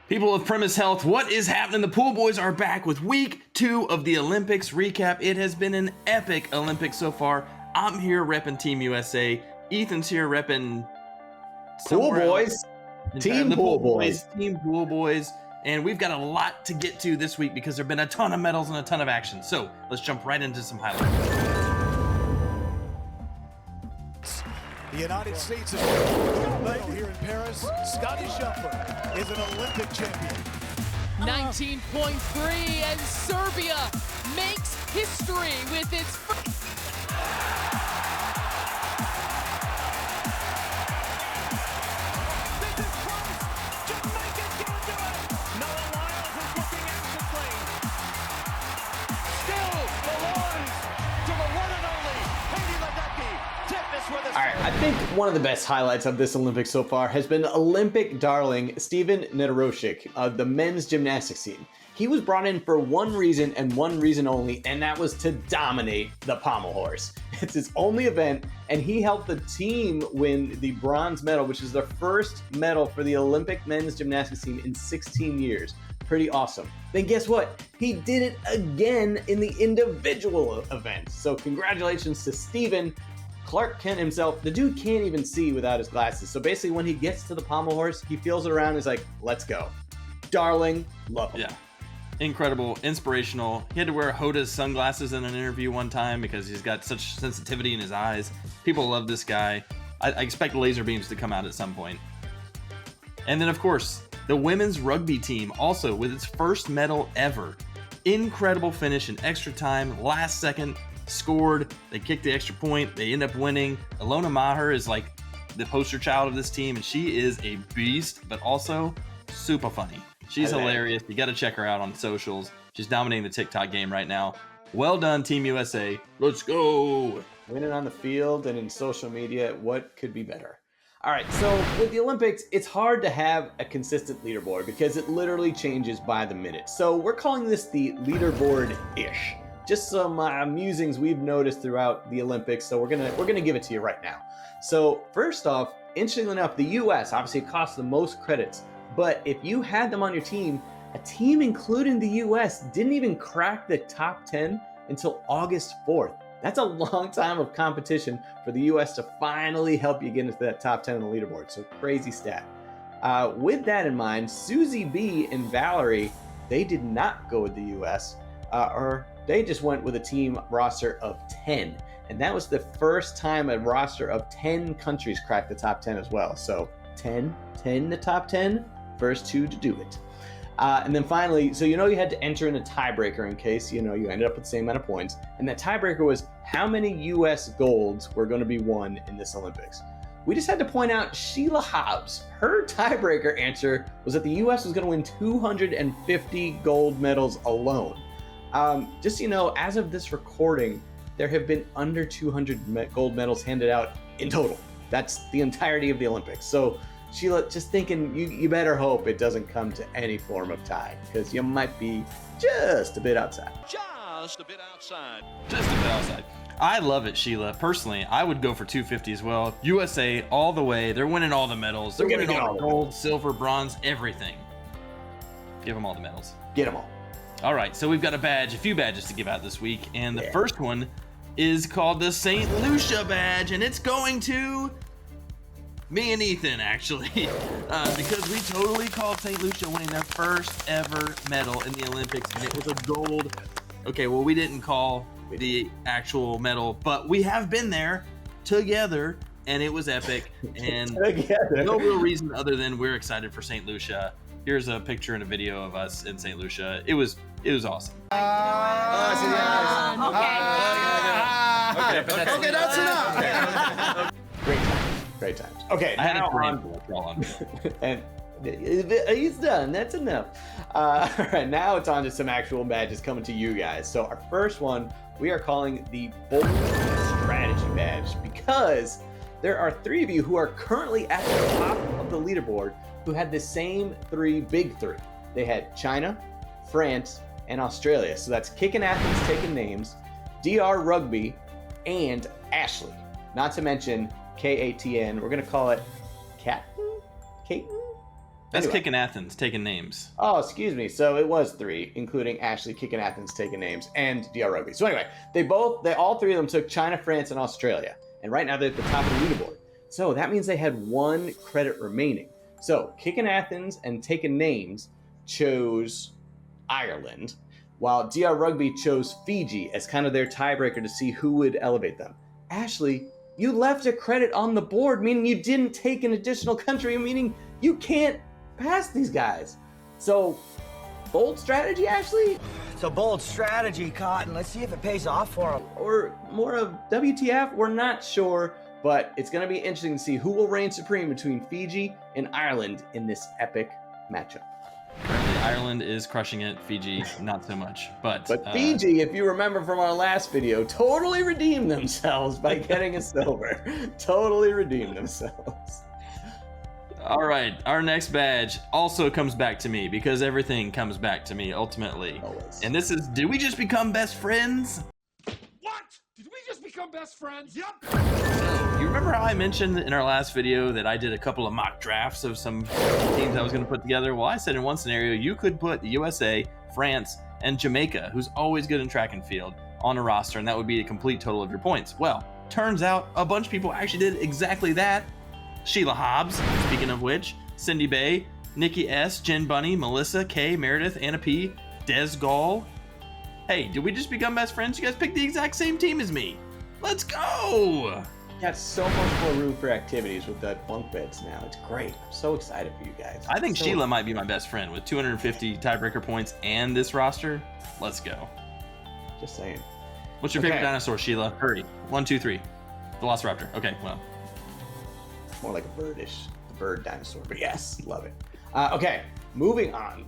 People of Premise Health, what is happening? The Pool Boys are back with week 2 of the Olympics recap. It has been an epic Olympics so far. I'm here repping Team USA. Ethan's here repping Pool Boys. Team Pool Boys. Team Pool Boys. And we've got a lot to get to this week because there have been a ton of medals and a ton of action. So let's jump right into some highlights. The United States is gold medal here in Paris. Scotty Scheffler is an Olympic champion. 19.3, and Serbia makes history with its I think one of the best highlights of this Olympics so far has been Olympic darling Steven Nedorosik of the men's gymnastics team. He was brought in for one reason and one reason only, and that was to dominate the pommel horse. It's his only event, and he helped the team win the bronze medal, which is the first medal for the Olympic men's gymnastics team in 16 years. Pretty awesome. Then guess what? He did it again in the individual event. So congratulations to Steven. Clark Kent himself, the dude can't even see without his glasses. So basically when he gets to the pommel horse, he feels it around and is like, let's go. Darling, love him. Yeah. Incredible, inspirational. He had to wear Hoda's sunglasses in an interview one time because he's got such sensitivity in his eyes. People love this guy. I expect laser beams to come out at some point. And then, of course, the women's rugby team also with its first medal ever. Incredible finish in extra time, last second, scored. They kicked the extra point. They end up winning. Ilona Maher is like the poster child of this team, and she is a beast, but also super funny. She's hilarious. You got to check her out on socials. She's dominating the TikTok game right now. Well done, Team USA. Let's go. Winning on the field and in social media, what could be better? All right, so with the Olympics, it's hard to have a consistent leaderboard because it literally changes by the minute. So we're calling this the leaderboard-ish. Just some musings we've noticed throughout the Olympics, so we're gonna give it to you right now. So first off, interestingly enough, the U.S. obviously costs the most credits, but if you had them on your team, a team including the U.S. didn't even crack the top 10 until August 4th. That's a long time of competition for the U.S. to finally help you get into that top 10 on the leaderboard. So crazy stat. With that in mind, Susie B and Valerie, they did not go with the U.S. Or they just went with a team roster of 10. And that was the first time a roster of 10 countries cracked the top 10 as well. So 10 the top 10, first two to do it. And then finally, so you had to enter in a tiebreaker in case, you ended up with the same amount of points. And that tiebreaker was how many U.S. golds were going to be won in this Olympics. We just had to point out Sheila Hobbs. Her tiebreaker answer was that the U.S. was going to win 250 gold medals alone. Just as of this recording, there have been under 200 gold medals handed out in total. That's the entirety of the Olympics. So Sheila, just thinking, you better hope it doesn't come to any form of tie, because you might be just a bit outside. Just a bit outside. I love it, Sheila. Personally, I would go for 250 as well. USA all the way. They're winning all the medals. They're winning all the gold, silver, bronze, everything. Give them all the medals. Get them all. All right, so we've got a few badges to give out this week, and the first one is called the St. Lucia badge, and it's going to me and Ethan, actually, because we totally called St. Lucia winning their first ever medal in the Olympics, and it was a gold. Okay, well, we didn't call the actual medal, but we have been there together, and it was epic, and no real reason other than we're excited for St. Lucia. Here's a picture and a video of us in St. Lucia. It was awesome. Okay, that's enough. Great times. Okay, I had now on. and he's done. That's enough. All right, now it's on to some actual badges coming to you guys. So our first one we are calling the Bold Strategy badge, because there are 3 of you who are currently at the top of the leaderboard who had the same big three. They had China, France, and Australia. So that's Kicking Athens taking names, DR Rugby, and Ashley. Not to mention KATN. We're going to call it Caton? That's Anyway. Kicking Athens taking names. Oh, excuse me. So it was 3, including Ashley, Kicking Athens, taking names, and DR Rugby. So anyway, they all 3 of them took China, France, and Australia. And right now they're at the top of the leaderboard. So that means they had 1 credit remaining. So Kicking Athens and taking names chose Ireland, while DR Rugby chose Fiji as kind of their tiebreaker to see who would elevate them. Ashley, you left a credit on the board, meaning you didn't take an additional country, meaning you can't pass these guys. So, bold strategy, Ashley? It's a bold strategy, Cotton. Let's see if it pays off for him. Or more of WTF? We're not sure, but it's going to be interesting to see who will reign supreme between Fiji and Ireland in this epic matchup. Currently, Ireland is crushing it. Fiji, not so much. But Fiji, if you remember from our last video, totally redeemed themselves by getting a silver. Totally redeemed themselves. All right, our next badge also comes back to me because everything comes back to me ultimately. Always. And this is, did we just become best friends? What? Did we just become best friends? Yep. So, you remember how I mentioned in our last video that I did a couple of mock drafts of some teams I was going to put together? Well, I said in one scenario, you could put the USA, France, and Jamaica, who's always good in track and field, on a roster, and that would be a complete total of your points. Well, turns out a bunch of people actually did exactly that. Sheila Hobbs, speaking of which, Cindy Bay, Nikki S, Jen Bunny, Melissa K, Meredith, Anna P, Des Gall. Hey, did we just become best friends? You guys picked the exact same team as me. Let's go! Got so much more room for activities with the bunk beds now. It's great. I'm so excited for you guys. I think Sheila might be my best friend with 250 tiebreaker points and this roster. Let's go. Just saying. What's your favorite dinosaur, Sheila? Hurry. 1, 2, 3. Velociraptor. Okay, well. More like a bird dinosaur, but yes, love it. Okay, moving on.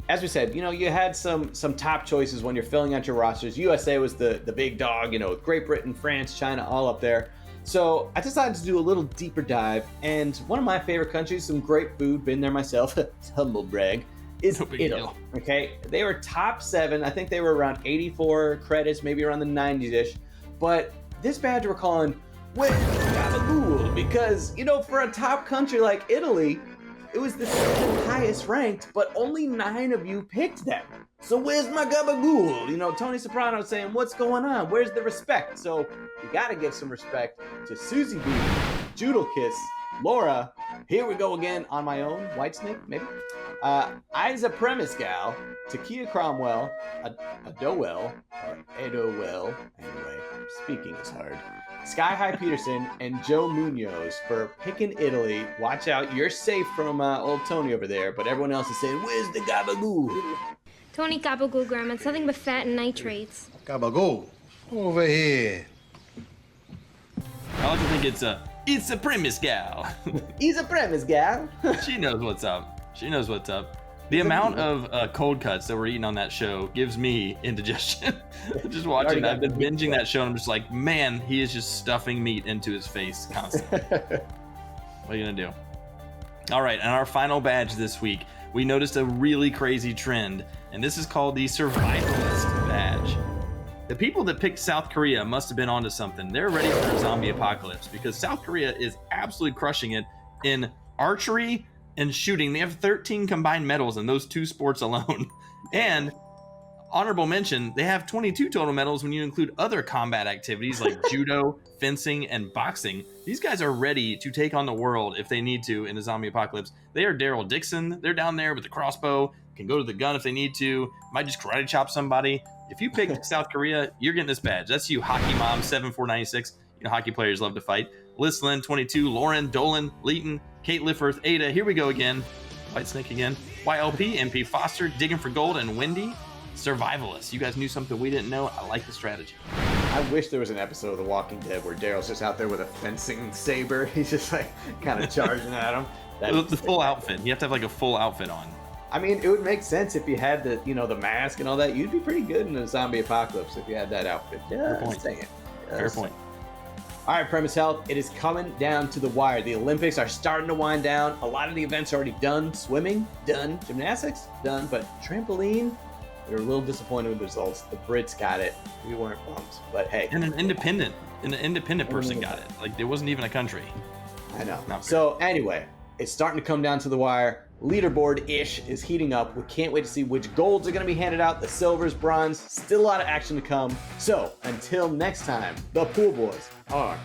As we said, you had some top choices when you're filling out your rosters. USA was the big dog, with Great Britain, France, China, all up there. So I decided to do a little deeper dive, and one of my favorite countries, some great food, been there myself, humble brag, is Italy. Okay, they were top 7. I think they were around 84 credits, maybe around the 90s-ish. But this badge we're calling Where's the Gabagool? Because, for a top country like Italy, it was the 7th highest ranked, but only 9 of you picked them. So where's my Gabagool? Tony Soprano saying, what's going on? Where's the respect? So you gotta give some respect to Susie B, Joodle Kiss, Laura, here we go again on my own, Whitesnake, maybe? Isa Premise Gal, Takia Cromwell, Adowell, or Edowell, anyway, speaking is hard. Sky High Peterson and Joe Munoz for picking Italy. Watch out, you're safe from old Tony over there, but everyone else is saying, where's the Gabagool? Tony Gabagool, Grandma. It's nothing but fat and nitrates. Gabagool, over here. I like to think it's a premise gal. He's a Premise Gal. She knows what's up. The amount of cold cuts that we're eating on that show gives me indigestion. Just watching that. I've been binging that show and I'm just like, man, he is just stuffing meat into his face constantly. What are you gonna do? All right, and our final badge this week, we noticed a really crazy trend, and this is called the Survivalist badge. The people that picked South Korea must have been onto something. They're ready for a zombie apocalypse because South Korea is absolutely crushing it in archery and shooting. They have 13 combined medals in those 2 sports alone. And honorable mention, they have 22 total medals when you include other combat activities like judo, fencing, and boxing. These guys are ready to take on the world if they need to in a zombie apocalypse. They are Daryl Dixon. They're down there with the crossbow, can go to the gun if they need to, might just karate chop somebody. If you pick South Korea, you're getting this badge. That's you, Hockey Mom 7496. Hockey players love to fight. Liz Lynn 22, Lauren, Dolan, Leighton, Kate Lifford, Ada, here we go again. Whitesnake again. YLP, MP Foster, Digging for Gold, and Wendy. Survivalists. You guys knew something we didn't know. I like the strategy. I wish there was an episode of The Walking Dead where Daryl's just out there with a fencing saber. He's just kind of charging at him. The full outfit. You have to have a full outfit on. I mean, it would make sense if you had the mask and all that. You'd be pretty good in a zombie apocalypse if you had that outfit. Fair point. Fair point. All right, Premise Health, it is coming down to the wire. The Olympics are starting to wind down. A lot of the events are already done. Swimming, done. Gymnastics, done. But trampoline, we were a little disappointed with the results. The Brits got it. We weren't bummed. But hey. And an independent person got it. It wasn't even a country. I know. So anyway, it's starting to come down to the wire. leaderboard-ish is heating up. We can't wait to see which golds are going to be handed out, the silvers, bronze, still a lot of action to come. So until next time, the Pool Boys are